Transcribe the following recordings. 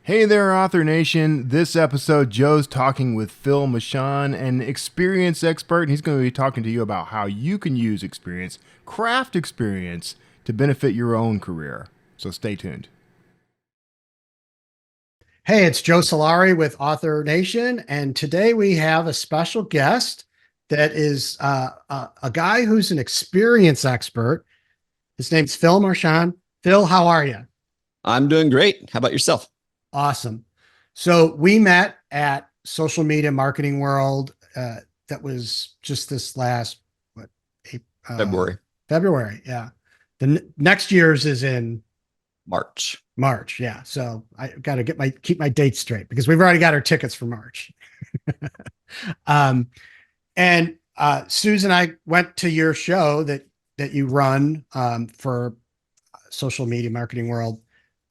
Hey there, Author Nation. This episode, Joe's talking with Phil Mershon, an experience expert, and he's going to be talking to you about how you can use experience, craft experience, to benefit your own career. So stay tuned. Hey, it's Joe Solari with Author Nation, and today we have a special guest that is a guy who's an experience expert. His name's Phil Mershon. Phil, how are you? I'm doing great. How about yourself? Awesome. So we met at Social Media Marketing World. That was just this last what uh, February, February. Yeah, the next year's is in March. March. Yeah, so I got to keep my dates straight because we've already got our tickets for March. um, and Susan and I went to your show that you run for Social Media Marketing World,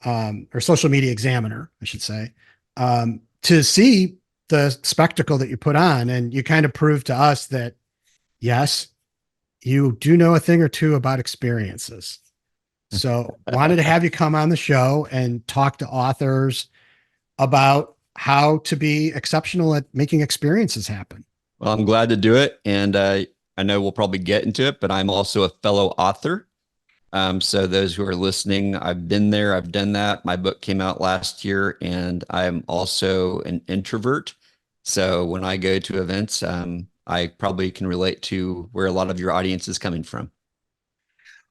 or Social Media Examiner, I should say, to see the spectacle that you put on, and you kind of proved to us that yes, you do know a thing or two about experiences. So wanted to have you come on the show and talk to authors about how to be exceptional at making experiences happen. Well, I'm glad to do it. And I know we'll probably get into it, but I'm also a fellow author. So those who are listening, I've been there, I've done that. My book came out last year, and I'm also an introvert. So when I go to events, I probably can relate to where a lot of your audience is coming from.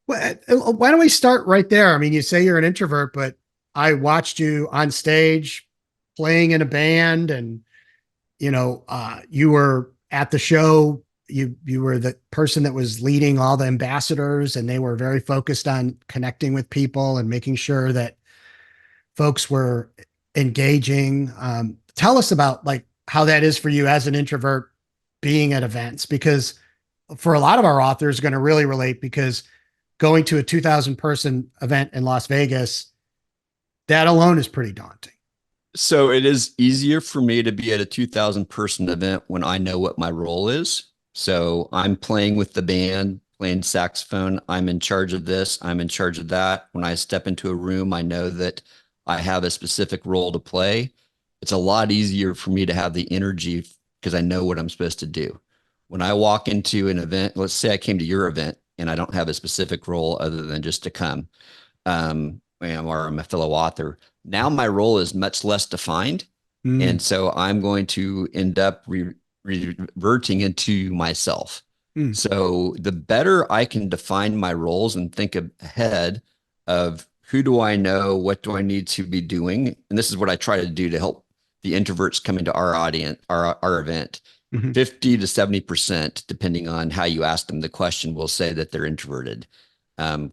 Well, why don't we start right there? I mean, you say you're an introvert, but I watched you on stage playing in a band, and you were at the show. You were the person that was leading all the ambassadors, and they were very focused on connecting with people and making sure that folks were engaging. Tell us about like how that is for you as an introvert being at events, because for a lot of our authors, are going to really relate because going to a 2,000 person event in Las Vegas, that alone is pretty daunting. So it is easier for me to be at a 2,000 person event when I know what my role is. So I'm playing with the band, playing saxophone. I'm in charge of this. I'm in charge of that. When I step into a room, I know that I have a specific role to play. It's a lot easier for me to have the energy because I know what I'm supposed to do. When I walk into an event, let's say I came to your event and I don't have a specific role other than just to come, or I'm a fellow author. Now my role is much less defined. Mm, And so I'm going to end up reverting into myself. mm, So the better I can define my roles and think ahead of who do I know, what do I need to be doing, and this is what I try to do to help the introverts come into our audience, our event. mhm. 50 to 70%, depending on how you ask them the question, will say that they're introverted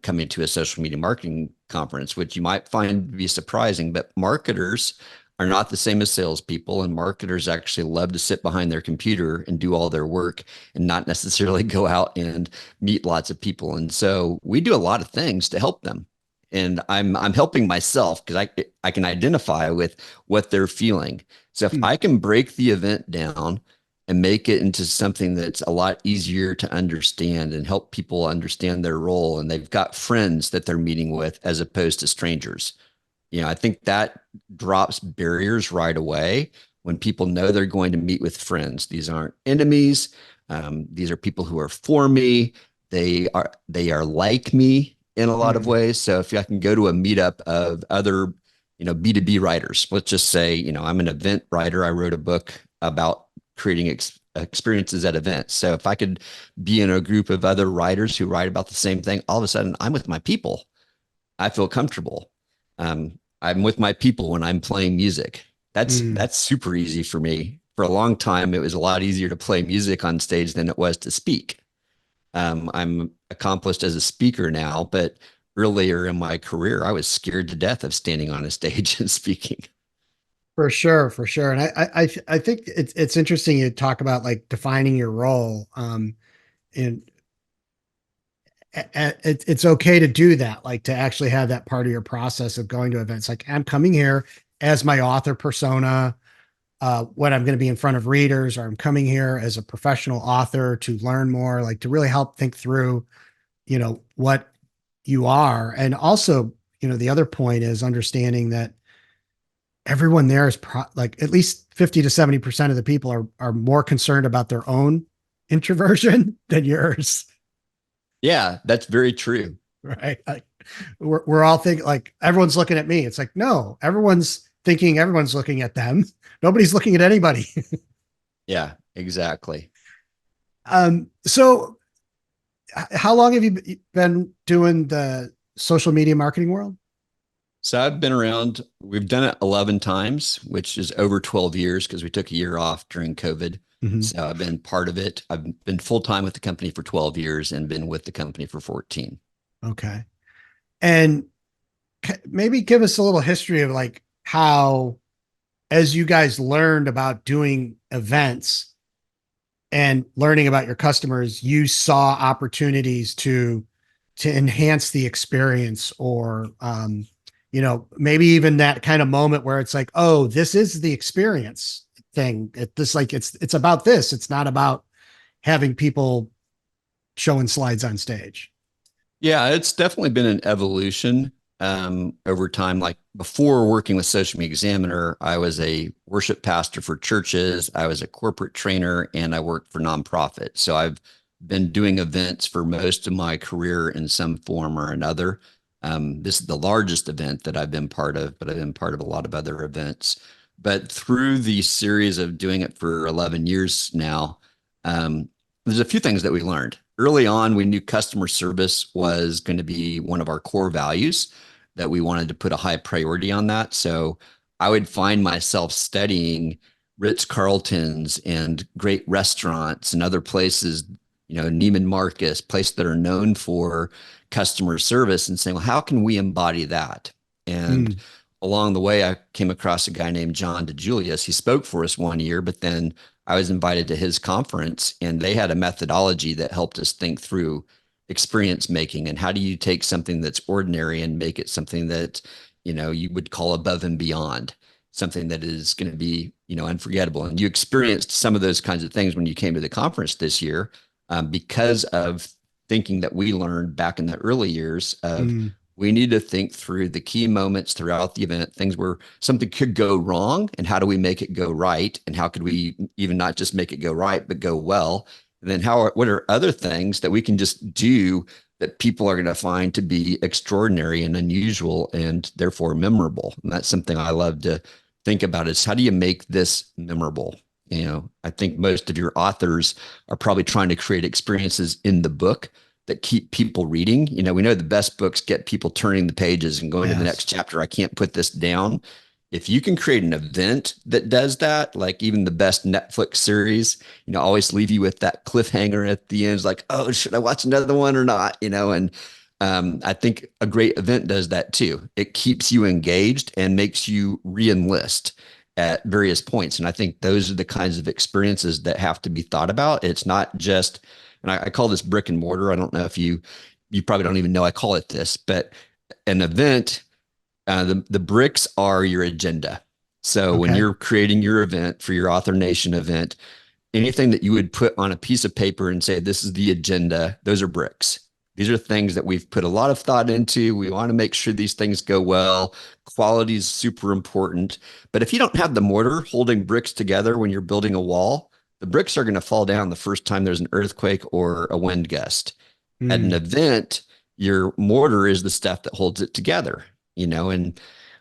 coming to a social media marketing conference, which you might find to be surprising. But marketers are not the same as salespeople, and marketers actually love to sit behind their computer and do all their work and not necessarily go out and meet lots of people. And so we do a lot of things to help them. And I'm helping myself because I can identify with what they're feeling. So if Mm. I can break the event down and make it into something that's a lot easier to understand and help people understand their role, and they've got friends that they're meeting with as opposed to strangers. I think that drops barriers right away when people know they're going to meet with friends. These aren't enemies. These are people who are for me. They are like me in a lot of Mm. ways. So if I can go to a meetup of other, B2B writers, let's just say, I'm an event writer. I wrote a book about creating experiences at events. So if I could be in a group of other writers who write about the same thing, all of a sudden I'm with my people. I feel comfortable. I'm with my people when I'm playing music. That's Mm. that's super easy for me. For a long time, it was a lot easier to play music on stage than it was to speak. I'm accomplished as a speaker now, but earlier in my career, I was scared to death of standing on a stage and speaking. For sure, for sure. And I think it's interesting you talk about like defining your role. And it's okay to do that, like to actually have that part of your process of going to events. Like I'm coming here as my author persona, when I'm going to be in front of readers, or I'm coming here as a professional author to learn more, like to really help think through, what you are. And also, the other point is understanding that everyone there is like at least 50 to 70% of the people are more concerned about their own introversion than yours. Yeah, that's very true. Right. Like we're all thinking like everyone's looking at me. It's like, no, everyone's thinking everyone's looking at them. Nobody's looking at anybody. Yeah, exactly. So how long have you been doing the social media marketing world? So I've been around, we've done it 11 times, which is over 12 years because we took a year off during COVID. Mhm. So I've been part of it. I've been full time with the company for 12 years and been with the company for 14. Okay. And maybe give us a little history of like how, as you guys learned about doing events and learning about your customers, you saw opportunities to enhance the experience, or maybe even that kind of moment where it's like, oh, this is the experience thing. This like it's about this. It's not about having people showing slides on stage. Yeah, it's definitely been an evolution over time. Like before working with Social Media Examiner, I was a worship pastor for churches, I was a corporate trainer, and I worked for nonprofits. So I've been doing events for most of my career in some form or another. This is the largest event that I've been part of, but I've been part of a lot of other events. But through the series of doing it for 11 years now, um, there's a few things that we learned. Early on, we knew customer service was going to be one of our core values, that we wanted to put a high priority on that. So I would find myself studying Ritz Carlton's and great restaurants and other places, Neiman Marcus, places that are known for customer service, and saying, well, how can we embody that? And Mm, along the way, I came across a guy named John DeJulius. He spoke for us one year, but then I was invited to his conference, and they had a methodology that helped us think through experience making and how do you take something that's ordinary and make it something that you would call above and beyond, something that is going to be unforgettable. And you experienced some of those kinds of things when you came to the conference this year, because of thinking that we learned back in the early years of mm, we need to think through the key moments throughout the event, things where something could go wrong, and how do we make it go right? And how could we even not just make it go right, but go well? And then what are other things that we can just do that people are going to find to be extraordinary and unusual and therefore memorable? And that's something I love to think about, is how do you make this memorable? I think most of your authors are probably trying to create experiences in the book that keep people reading. We know the best books get people turning the pages and going to the yes. next chapter. I can't put this down. If you can create an event that does that, like even the best Netflix series, always leave you with that cliffhanger at the end. It's like, oh, should I watch another one or not? And I think a great event does that too. It keeps you engaged and makes you re-enlist at various points. And I think those are the kinds of experiences that have to be thought about. It's not just, and I call this brick and mortar. I don't know if you probably don't even know I call it this, but an event, the bricks are your agenda. So when Okay. you're creating your event for your Author Nation event, anything that you would put on a piece of paper and say, this is the agenda, those are bricks. These are things that we've put a lot of thought into. We want to make sure these things go well. Quality is super important. But if you don't have the mortar holding bricks together when you're building a wall, the bricks are going to fall down the first time there's an earthquake or a wind gust. At an Mm, event, your mortar is the stuff that holds it together, and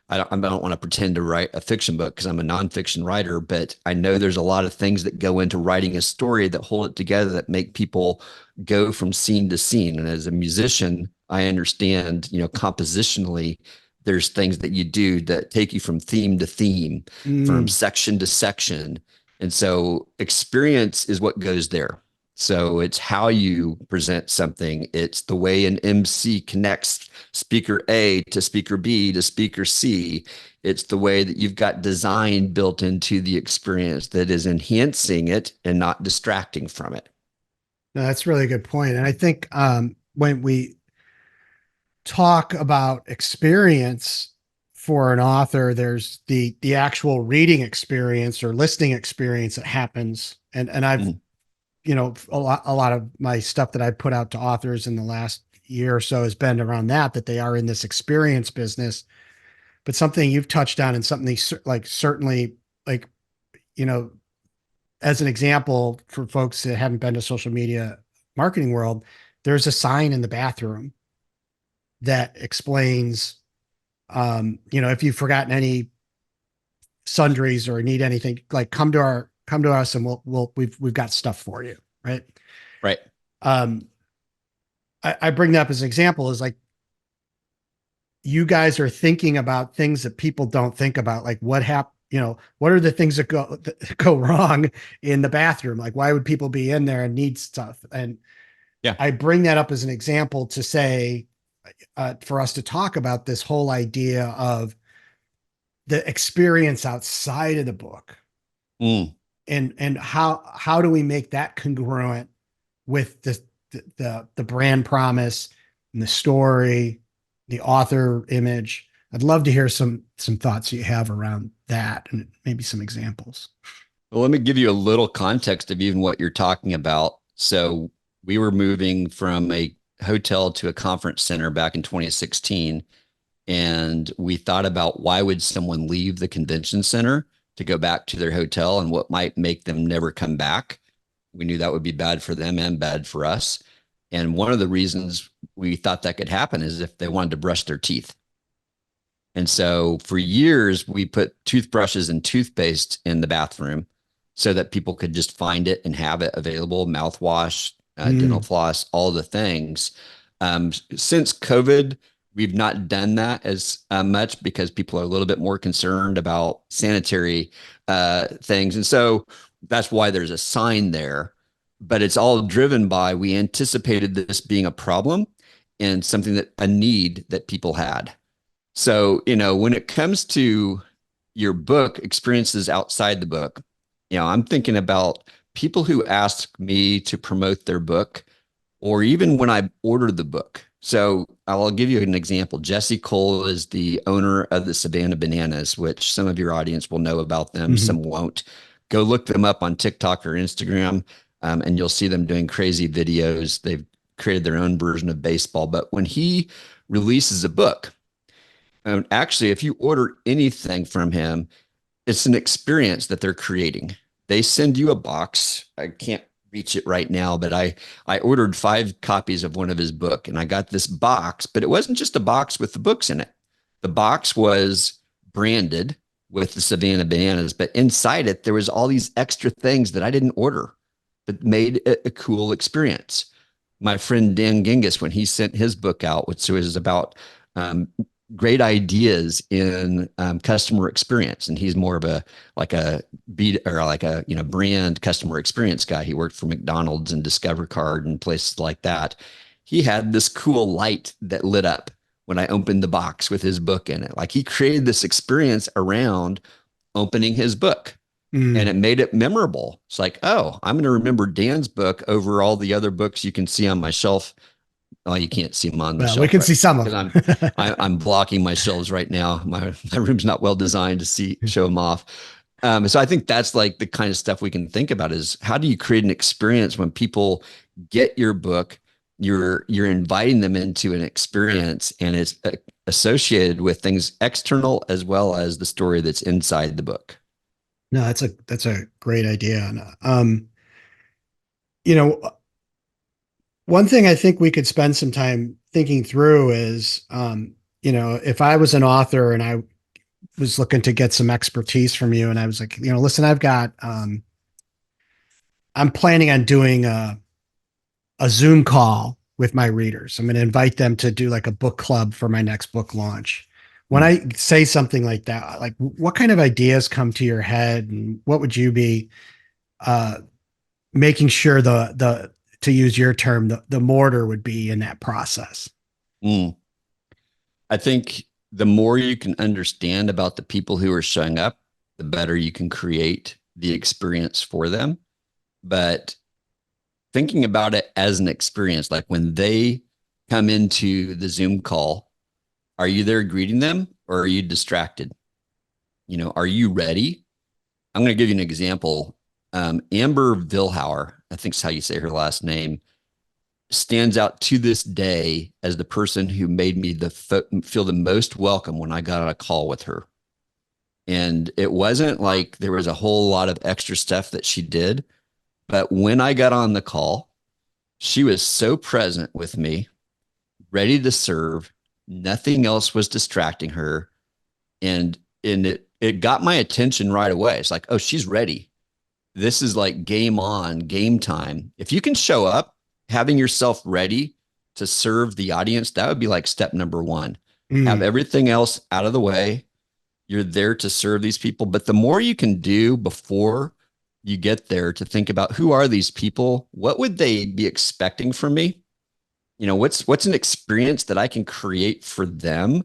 I don't want to pretend to write a fiction book because I'm a nonfiction writer, but I know there's a lot of things that go into writing a story that hold it together, that make people go from scene to scene. And as a musician, I understand, compositionally, there's things that you do that take you from theme to theme, from mm, section to section. And so experience is what goes there. So it's how you present something. It's the way an MC connects speaker A to speaker B to speaker C. It's the way that you've got design built into the experience that is enhancing it and not distracting from it. no, that's a really good point. And I think when we talk about experience for an author, there's the actual reading experience or listening experience that happens. And I've, Mm. a lot of my stuff that I put out to authors in the last year or so has been around that they are in this experience business. but something you've touched on and something like certainly like, you know, as an example for folks that haven't been to social media marketing world, there's a sign in the bathroom that explains, if you've forgotten any sundries or need anything, like come to us and we've got stuff for you. Right. Right. Um, I bring that up as an example is like, you guys are thinking about things that people don't think about. Like what what are the things that go wrong in the bathroom? Like why would people be in there and need stuff? And Yeah. I bring that up as an example to say, for us to talk about this whole idea of the experience outside of the book, and how do we make that congruent with the brand promise and the story, the author image. I'd love to hear some thoughts you have around that and maybe some examples. Well, let me give you a little context of even what you're talking about. So we were moving from a hotel to a conference center back in 2016. And we thought about why would someone leave the convention center to go back to their hotel and what might make them never come back. We knew that would be bad for them and bad for us. And one of the reasons we thought that could happen is if they wanted to brush their teeth. And so for years, we put toothbrushes and toothpaste in the bathroom so that people could just find it and have it available, mouthwash, dental floss, all the things. Since COVID, we've not done that as much because people are a little bit more concerned about sanitary things. And so that's why there's a sign there. But it's all driven by we anticipated this being a problem and something that a need that people had. So, when it comes to your book, experiences outside the book, I'm thinking about people who ask me to promote their book, or even when I order the book. So I'll give you an example. Jesse Cole is the owner of the Savannah Bananas, which some of your audience will know about them, some won't. Go look them up on TikTok or Instagram, and you'll see them doing crazy videos. They've created their own version of baseball. But when he releases a book, actually, if you order anything from him, it's an experience that they're creating. They send you a box. I can't reach it right now, but I ordered 5 copies of one of his book, and I got this box, but it wasn't just a box with the books in it. The box was branded with the Savannah Bananas, but inside it, there was all these extra things that I didn't order that made it a cool experience. My friend Dan Genghis, when he sent his book out, which was about great ideas in customer experience, and he's more of a brand customer experience guy. He worked for McDonald's and Discover Card and places like that. He had this cool light that lit up when I opened the box with his book in it. Like he created this experience around opening his book. And it made it memorable. It's like, oh, I'm going to remember Dan's book over all the other books you can see on my shelf. Oh, you can't see them on the shelf. We can see some of them. I'm blocking my shelves right now. My room's not well designed to show them off. So I think that's like the kind of stuff we can think about is how do you create an experience when people get your book, you're inviting them into an experience, and it's associated with things external as well as the story that's inside the book. No, that's a great idea. One thing I think we could spend some time thinking through is, if I was an author and I was looking to get some expertise from you, and I was like, listen, I'm planning on doing a Zoom call with my readers. I'm going to invite them to do like a book club for my next book launch. When I say something like that, like what kind of ideas come to your head, and what would you be making sure to use your term, the mortar would be in that process? I think the more you can understand about the people who are showing up, the better you can create the experience for them. But thinking about it as an experience, like when they come into the Zoom call, are you there greeting them, or are you distracted? Are you ready? I'm going to give you an example. Amber Vilhauer, I think is how you say her last name. stands out to this day as the person who made me feel the most welcome when I got on a call with her. And it wasn't like there was a whole lot of extra stuff that she did, but when I got on the call, she was so present with me, ready to serve. Nothing else was distracting her. And it got my attention right away. It's like, oh, she's ready. This is like game on, game time. If you can show up having yourself ready to serve the audience, that would be like step number one. Have everything else out of the way. You're there to serve these people. But the more you can do before you get there, to think about, who are these people? What would they be expecting from me? What's an experience that I can create for them?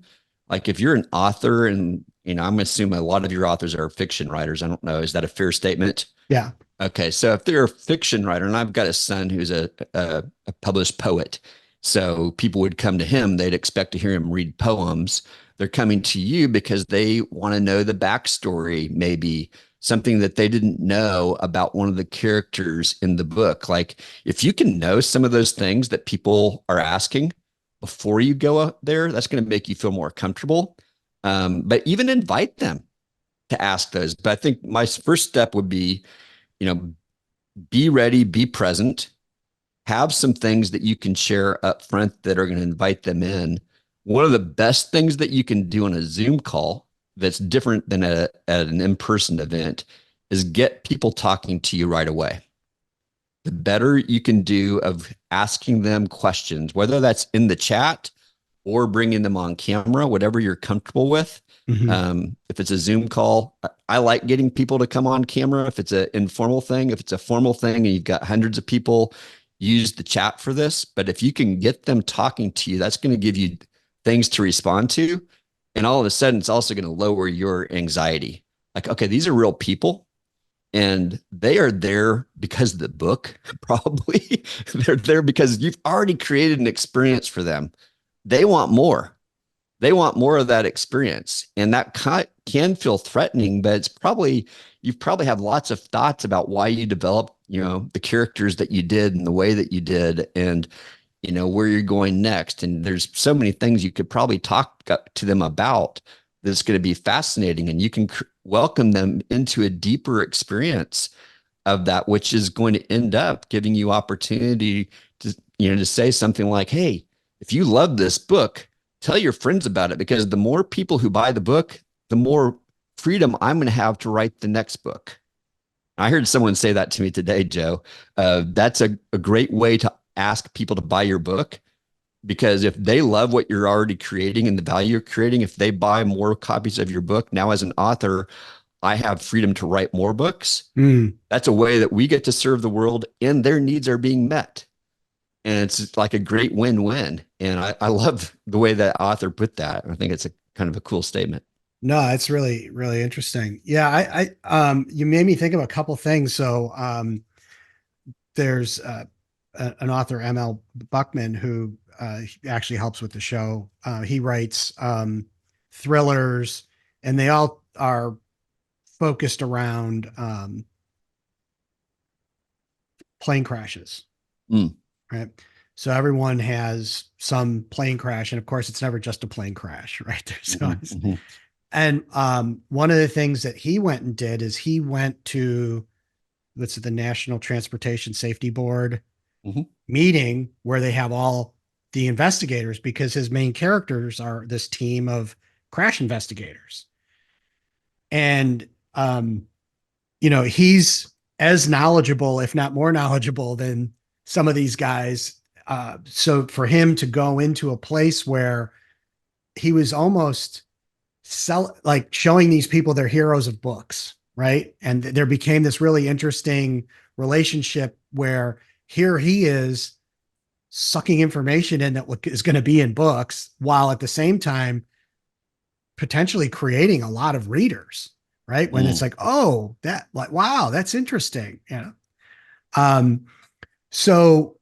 Like, if you're an author, and I'm assuming a lot of your authors are fiction writers. I don't know. Is that a fair statement? Yeah. Okay. So if they're a fiction writer, and I've got a son who's a published poet, so people would come to him, they'd expect to hear him read poems. They're coming to you because they want to know the backstory, maybe something that they didn't know about one of the characters in the book. Like, if you can know some of those things that people are asking before you go out there, that's going to make you feel more comfortable. But even invite them to ask those. But I think my first step would be, be ready, be present, have some things that you can share up front that are going to invite them in. One of the best things that you can do on a Zoom call that's different than at an in-person event is get people talking to you right away. The better you can do of asking them questions, whether that's in the chat or bringing them on camera, whatever you're comfortable with. If it's a Zoom call, I like getting people to come on camera. If it's an informal thing, if it's a formal thing and you've got hundreds of people, use the chat for this. But if you can get them talking to you, that's going to give you things to respond to. And all of a sudden, it's also going to lower your anxiety. Like, okay, these are real people, and they are there because of the book, probably. They're there because you've already created an experience for them. They want more. They want more of that experience. And that can feel threatening, but you probably have lots of thoughts about why you developed, the characters that you did and the way that you did, and, where you're going next. And there's so many things you could probably talk to them about that's going to be fascinating. And you can welcome them into a deeper experience of that, which is going to end up giving you opportunity to say something like, hey, if you love this book, tell your friends about it, because the more people who buy the book, the more freedom I'm going to have to write the next book. I heard someone say that to me today, Joe. That's a great way to ask people to buy your book, because if they love what you're already creating and the value you're creating, if they buy more copies of your book, now as an author, I have freedom to write more books. That's a way that we get to serve the world and their needs are being met. And it's like a great win-win. And I love the way that author put that. I think it's a kind of a cool statement. No, it's really, really interesting. Yeah. You made me think of a couple things. So, there's, an author, ML Buckman, who, actually helps with the show. He writes, thrillers, and they all are focused around, plane crashes. Right. So everyone has some plane crash. And of course, it's never just a plane crash, right? There's always, and one of the things that he went and did is he went to, what's the National Transportation Safety Board meeting, where they have all the investigators, because his main characters are this team of crash investigators. And, he's as knowledgeable, if not more knowledgeable, than some of these guys. So for him to go into a place where he was almost showing these people they're heroes of books, right? And there became this really interesting relationship where here he is sucking information in that is going to be in books, while at the same time potentially creating a lot of readers, right? When it's like, oh, wow, that's interesting. So,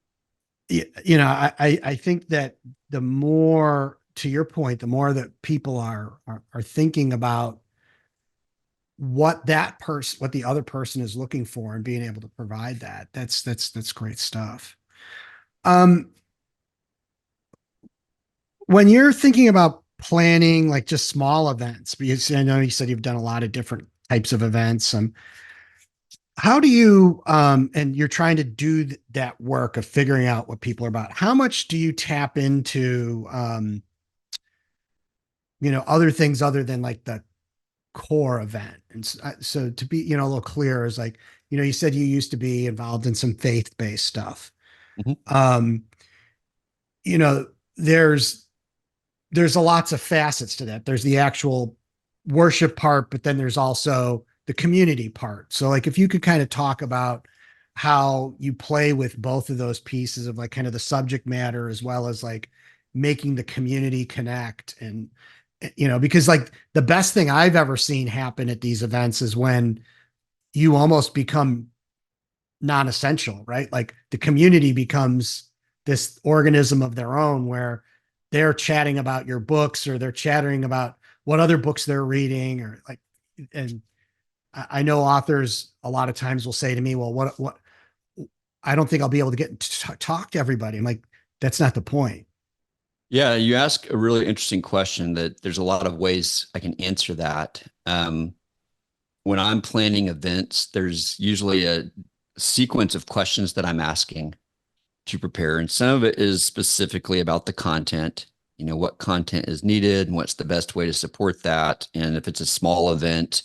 I think that the more, to your point, the more that people are thinking about what the other person is looking for and being able to provide that, that's great stuff. Um, when you're thinking about planning like just small events, because I know you said you've done a lot of different types of events, how do you and you're trying to do that work of figuring out what people are about, how much do you tap into other things other than like the core event? And so to be a little clearer is like, you said you used to be involved in some faith-based stuff. Mhm. um you know there's a lots of facets to that. There's the actual worship part, but then there's also the community part. So like if you could kind of talk about how you play with both of those pieces of like kind of the subject matter as well as like making the community connect. And because like the best thing I've ever seen happen at these events is when you almost become non-essential, right? Like the community becomes this organism of their own where they're chatting about your books or they're chatting about what other books they're reading or like, and I know authors a lot of times will say to me, well, what, I don't think I'll be able to get to talk to everybody. I'm like, that's not the point. Yeah, you ask a really interesting question that there's a lot of ways I can answer that. When I'm planning events, there's usually a sequence of questions that I'm asking to prepare. And some of it is specifically about the content, what content is needed and what's the best way to support that. And if it's a small event,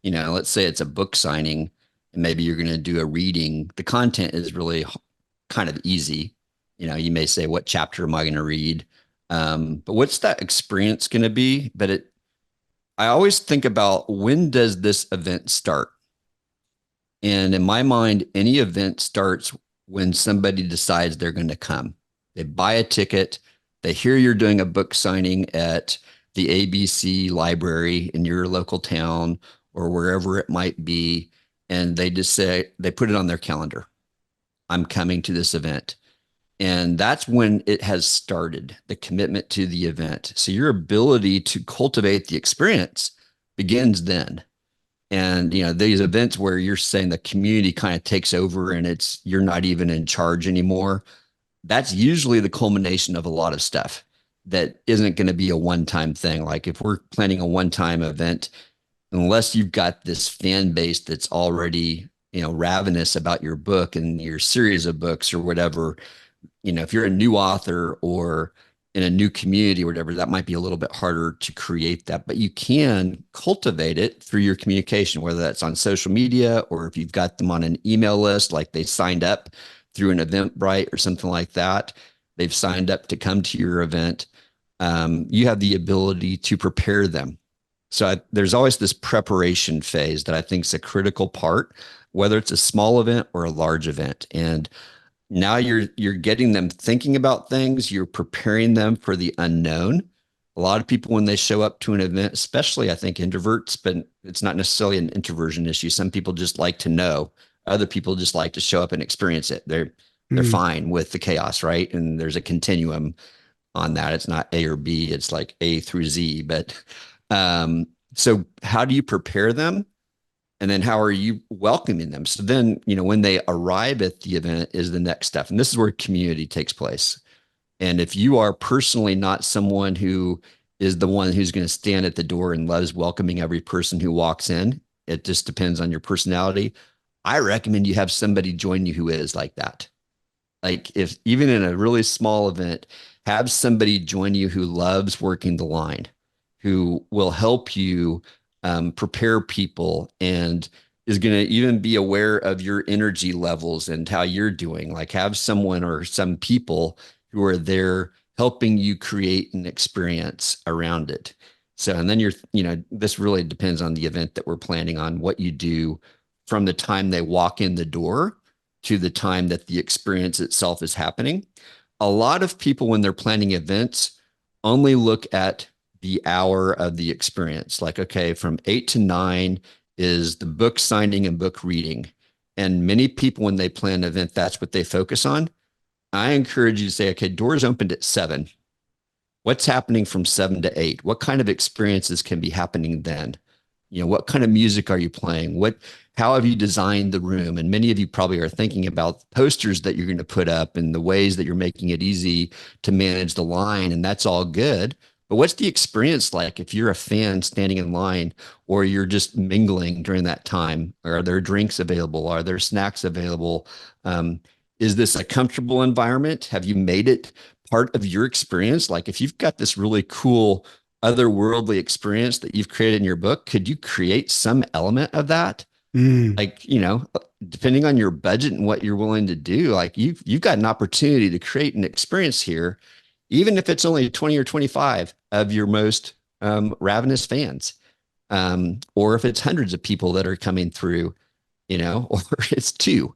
let's say it's a book signing and maybe you're going to do a reading, the content is really kind of easy. You may say, what chapter am I going to read? But what's that experience going to be? I always think about, when does this event start? And in my mind, any event starts when somebody decides they're going to come. They buy a ticket, they hear you're doing a book signing at the ABC library in your local town or wherever it might be. And they just say, they put it on their calendar. I'm coming to this event. And that's when it has started, the commitment to the event. So your ability to cultivate the experience begins then. And these events where you're saying the community kind of takes over and you're not even in charge anymore, that's usually the culmination of a lot of stuff that isn't going to be a one-time thing. Like if we're planning a one-time event, unless you've got this fan base that's already ravenous about your book and your series of books or whatever, if you're a new author or in a new community or whatever, that might be a little bit harder to create that, but you can cultivate it through your communication, whether that's on social media or if you've got them on an email list, like they signed up through an Eventbrite or something like that. They've signed up to come to your event. You have the ability to prepare them. So there's always this preparation phase that I think is a critical part, whether it's a small event or a large event. And now you're getting them thinking about things, you're preparing them for the unknown. A lot of people, when they show up to an event, especially I think introverts, but it's not necessarily an introversion issue. Some people just like to know. Other people just like to show up and experience it. They're Mm. fine with the chaos, right? And there's a continuum on that. It's not A or B, it's like A through Z. But so how do you prepare them? And then how are you welcoming them? So then, when they arrive at the event is the next step. And this is where community takes place. And if you are personally not someone who is the one who's going to stand at the door and loves welcoming every person who walks in, it just depends on your personality. I recommend you have somebody join you who is like that. Like if even in a really small event, have somebody join you who loves working the line, who will help you prepare people and is going to even be aware of your energy levels and how you're doing. Like have someone or some people who are there helping you create an experience around it. So, and then this really depends on the event that we're planning on, what you do from the time they walk in the door to the time that the experience itself is happening. A lot of people, when they're planning events, only look at the hour of the experience. Like, okay, from 8 to 9 is the book signing and book reading. And many people, when they plan an event, that's what they focus on. I encourage you to say, okay, doors opened at 7. What's happening from 7 to 8? What kind of experiences can be happening then? what kind of music are you playing? How have you designed the room? And many of you probably are thinking about posters that you're going to put up and the ways that you're making it easy to manage the line. And that's all good. But what's the experience like if you're a fan standing in line or you're just mingling during that time? Are there drinks available? Are there snacks available? Um, is this a comfortable environment? Have you made it part of your experience? Like if you've got this really cool otherworldly experience that you've created in your book, could you create some element of that? Mm. Like, depending on your budget and what you're willing to do, like you've got an opportunity to create an experience here, even if it's only 20 or 25 of your most ravenous fans, or if it's hundreds of people that are coming through, or it's two.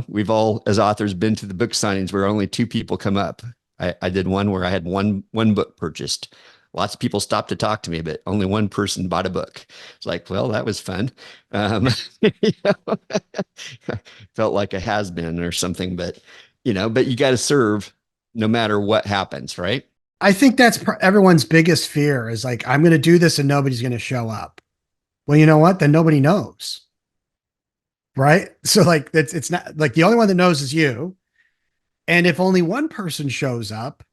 We've all, as authors, been to the book signings where only two people come up. I did one where I had one book purchased. Lots of people stopped to talk to me, but only one person bought a book. It's like, well, that was fun. You know, felt like a has-been or something, but but you got to serve no matter what happens, right? I think that's everyone's biggest fear is like, I'm going to do this and nobody's going to show up. Well, you know what? Then nobody knows. Right. So like it's not like the only one that knows is you. And if only one person shows up,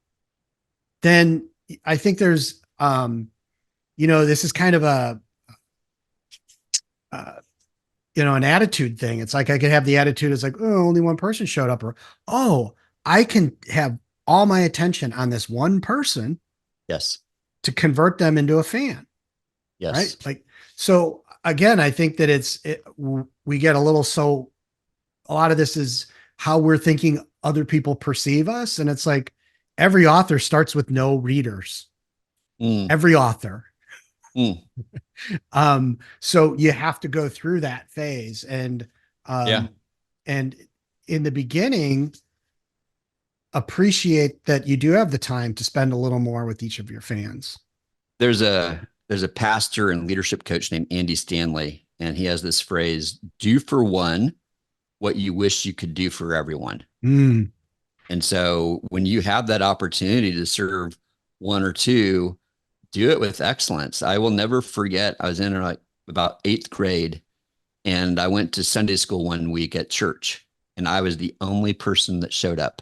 then I think there's, this is kind of uh, an attitude thing. It's like I could have the attitude as like, oh, only one person showed up, or oh, I can have all my attention on this one person Yes. to convert them into a fan. Yes. Right. Like, so again, I think that we get a lot of this is how we're thinking other people perceive us. And it's like every author starts with no readers. Every author. So you have to go through that phase. And in the beginning, appreciate that you do have the time to spend a little more with each of your fans. There's a pastor and leadership coach named Andy Stanley, and he has this phrase, do for one what you wish you could do for everyone. And so when you have that opportunity to serve one or two, do it with excellence. I will never forget, I was in about 8th grade, and I went to Sunday school one week at church, and I was the only person that showed up,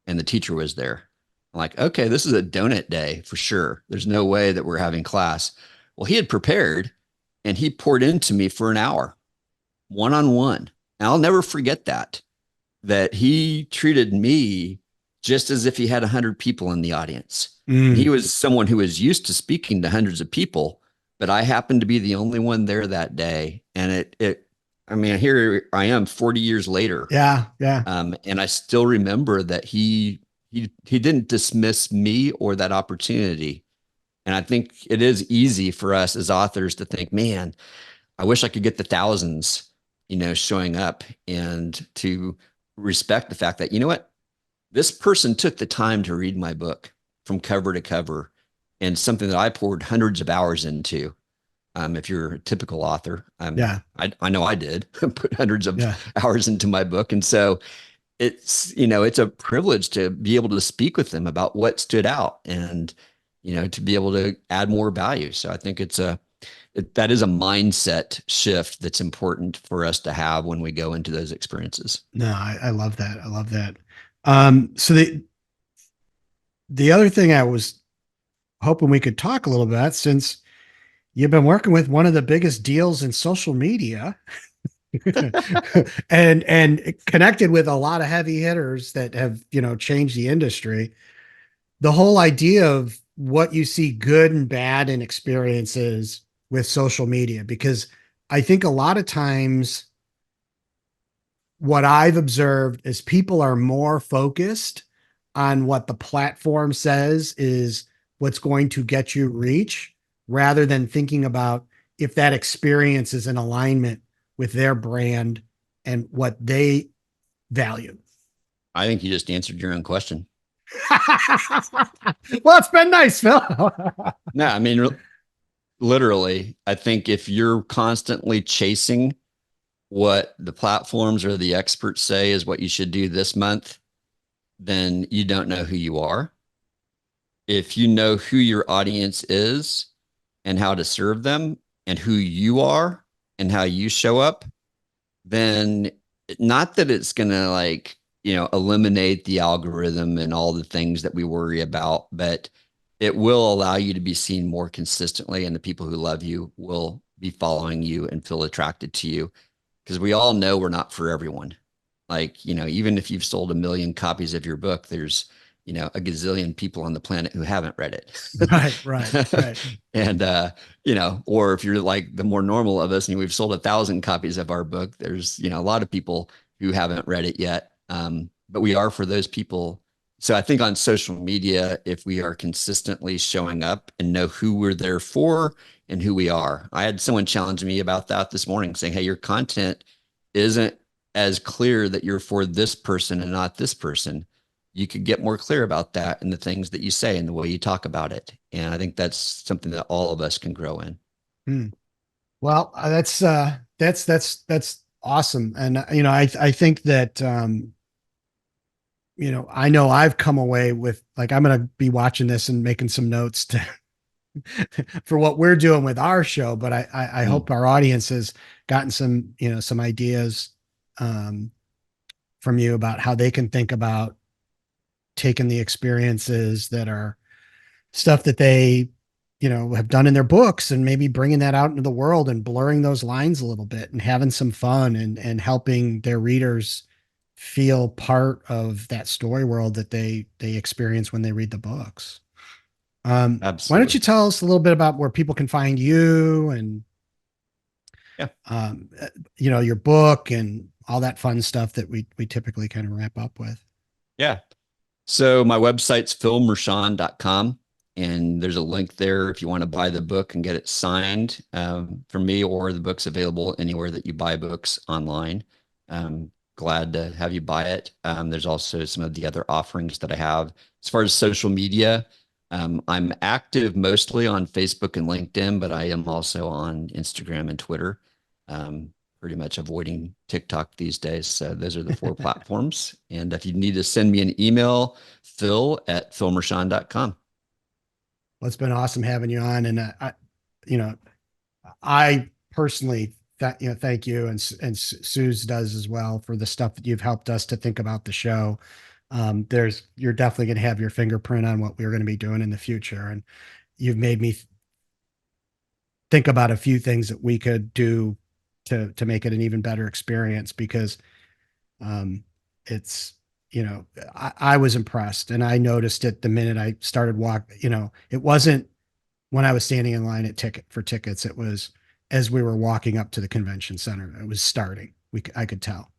and the teacher was there. I'm like, okay, this is a donut day for sure. There's no way that we're having class. Well, he had prepared, and he poured into me for an hour, one-on-one. And I'll never forget that he treated me just as if he had 100 people in the audience. He was someone who was used to speaking to hundreds of people, but I happened to be the only one there that day. And here I am 40 years later. Yeah. And I still remember that he didn't dismiss me or that opportunity. And I think it is easy for us as authors to think, man, I wish I could get the thousands, showing up, and to respect the fact that, you know what, this person took the time to read my book from cover to cover, and something that I poured hundreds of hours into. If you're a typical author, I know I did put hundreds of hours into my book. And so it's a privilege to be able to speak with them about what stood out and, to be able to add more value. So I think that is a mindset shift that's important for us to have when we go into those experiences. No, I love that. I love that. So the other thing I was hoping we could talk a little bit, since you've been working with one of the biggest deals in social media and connected with a lot of heavy hitters that have, changed the industry. The whole idea of what you see good and bad in experiences with social media, because I think a lot of times what I've observed is people are more focused on what the platform says is what's going to get you reach, rather than thinking about if that experience is in alignment with their brand and what they value. I think you just answered your own question. Well, it's been nice, Phil. No, I mean, literally, I think if you're constantly chasing what the platforms or the experts say is what you should do this month, then you don't know who you are. If you know who your audience is and how to serve them, and who you are and how you show up, then not that it's going to like, eliminate the algorithm and all the things that we worry about, but it will allow you to be seen more consistently. And the people who love you will be following you and feel attracted to you, because we all know we're not for everyone. Like, even if you've sold 1 million copies of your book, there's, a gazillion people on the planet who haven't read Right, right, it. right. And, or if you're like the more normal of us and we've sold 1,000 copies of our book, there's, a lot of people who haven't read it yet. But we are for those people. So I think on social media, if we are consistently showing up and know who we're there for and who we are. I had someone challenge me about that this morning saying, hey, your content isn't as clear that you're for this person and not this person. You could get more clear about that in the things that you say and the way you talk about it. And I think that's something that all of us can grow in. Hmm. Well, that's awesome. And I think that I know I've come away with, like, I'm going to be watching this and making some notes to for what we're doing with our show, but I Mm, hope our audience has gotten some, some ideas um, from you about how they can think about taking the experiences that are stuff that they, have done in their books, and maybe bringing that out into the world and blurring those lines a little bit and having some fun, and helping their readers feel part of that story world that they experience when they read the books. Why don't absolutely. you tell us a little bit about where people can find you, and Yeah. um, your book and all that fun stuff that we typically kind of wrap up with? Yeah. So my website's philmershon.com, and there's a link there if you want to buy the book and get it signed from me, or the book's available anywhere that you buy books online. Glad to have you buy it. There's also some of the other offerings that I have. As far as social media, I'm active mostly on Facebook and LinkedIn, but I am also on Instagram and Twitter. Um, Pretty much avoiding TikTok these days. So those are the 4 platforms. And if you need to send me an email, phil@philmershon.com. Well, it's been awesome having you on, and you know, I personally, thank you, and Suze does as well, for the stuff that you've helped us to think about the show. You're definitely going to have your fingerprint on what we're going to be doing in the future, and you've made me think about a few things that we could do to make it an even better experience, because um, it's I was impressed, and I noticed it the minute I started it wasn't when I was standing in line at tickets. It was as we were walking up to the convention center. It was starting. I could tell.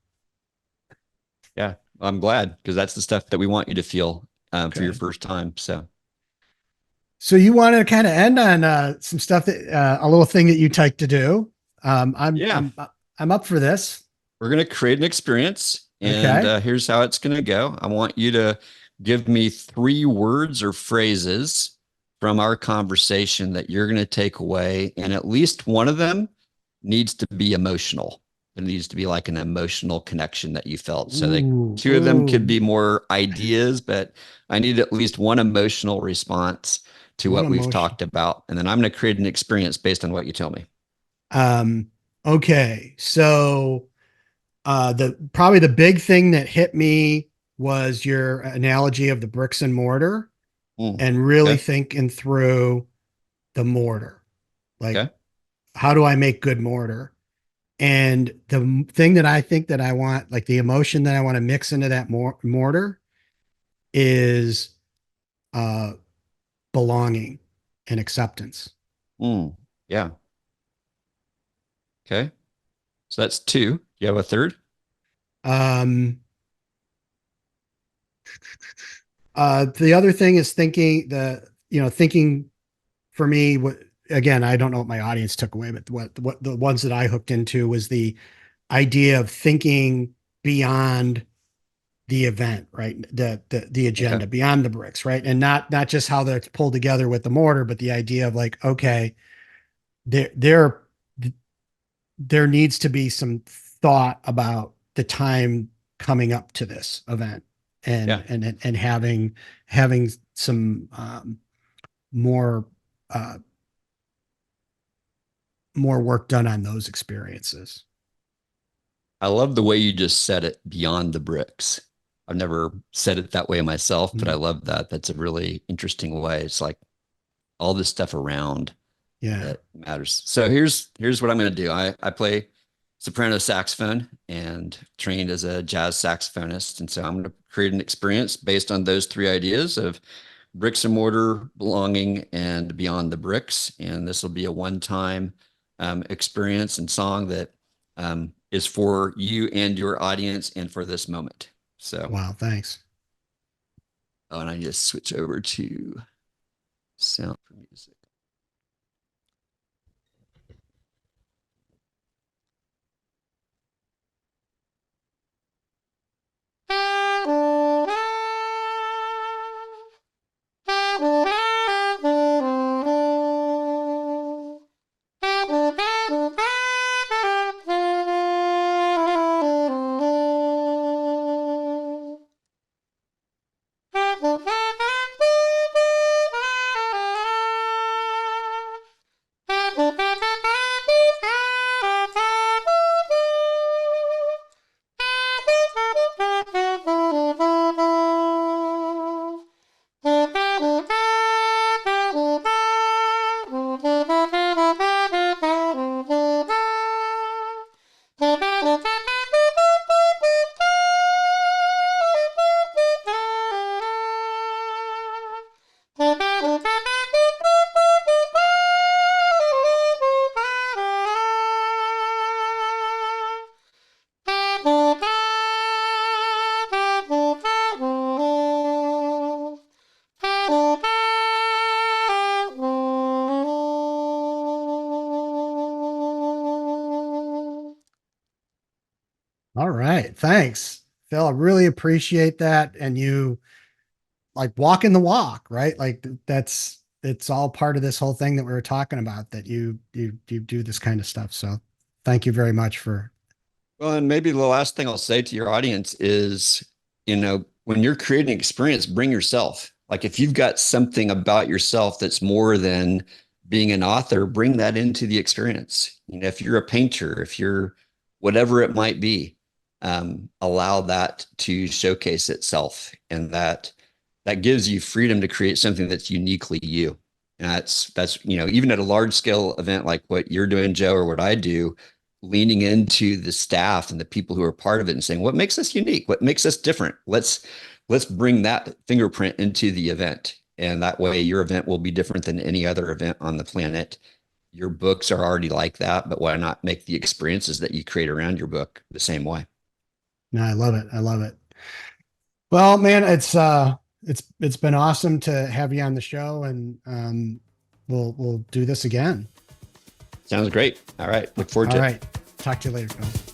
Yeah, I'm glad, because that's the stuff that we want you to feel for your Good. first time. So, So you wanted to kind of end on some stuff that a little thing that you like to do. Um, I'm yeah, I'm I'm up for this. we're going to create an experience, and Okay. here's how it's going to go. I want you to give me 3 words or phrases from our conversation that you're going to take away, and at least one of them needs to be emotional. It needs to be like an emotional connection that you felt. So that Ooh, 2 of them could ooh, be more ideas, but I need at least one emotional response to one what we've emotion. talked about. And then I'm going to create an experience based on what you tell me. Um, okay. So the probably the big thing that hit me was your analogy of the bricks and mortar, Mm, and really okay. thinking through the mortar. Like, Okay. how do I make good mortar? And the thing that I think that I want, like the emotion that I want to mix into that mortar, is uh, belonging and acceptance. Mm, yeah. Okay. So that's 2. You have a third? Um, the other thing is thinking for me, what, again, I don't know what my audience took away, but what the ones that I hooked into was the idea of thinking beyond the event, right? The Okay. agenda, beyond the bricks, right? And not just how they're pulled together with the mortar, but the idea of, like, okay, there there there needs to be some thought about the time coming up to this event, and Yeah. having some more uh more work done on those experiences. I love the way you just said it, beyond the bricks. I've never said it that way myself, but I love that. That's a really interesting way. It's like all this stuff around Yeah. that matters. So here's what I'm going to do. I play soprano saxophone and trained as a jazz saxophonist. And so I'm going to create an experience based on those three ideas of bricks and mortar, belonging, and beyond the bricks. And this will be a one-time experience and song that is for you and your audience and for this moment. So, Wow. Thanks. oh, and I just switch over to sound for music. All right. Thanks, Phil. I really appreciate that. And you like walking the walk, right? Like it's all part of this whole thing that we were talking about, that you do this kind of stuff. So thank you very much for. Well, and maybe the last thing I'll say to your audience is, when you're creating an experience, bring yourself. Like if you've got something about yourself that's more than being an author, bring that into the experience. If you're a painter, if you're whatever it might be, allow that to showcase itself, and that gives you freedom to create something that's uniquely you. And that's even at a large scale event like what you're doing, Joe, or what I do, leaning into the staff and the people who are part of it and saying, what makes us unique? What makes us different? Let's bring that fingerprint into the event. And that way your event will be different than any other event on the planet. Your books are already like that, but why not make the experiences that you create around your book the same way? No, I love it. I love it. Well, man, it's been awesome to have you on the show, and we'll do this again. Sounds great. All right. Look forward to All it. right. Talk to you later, Phil.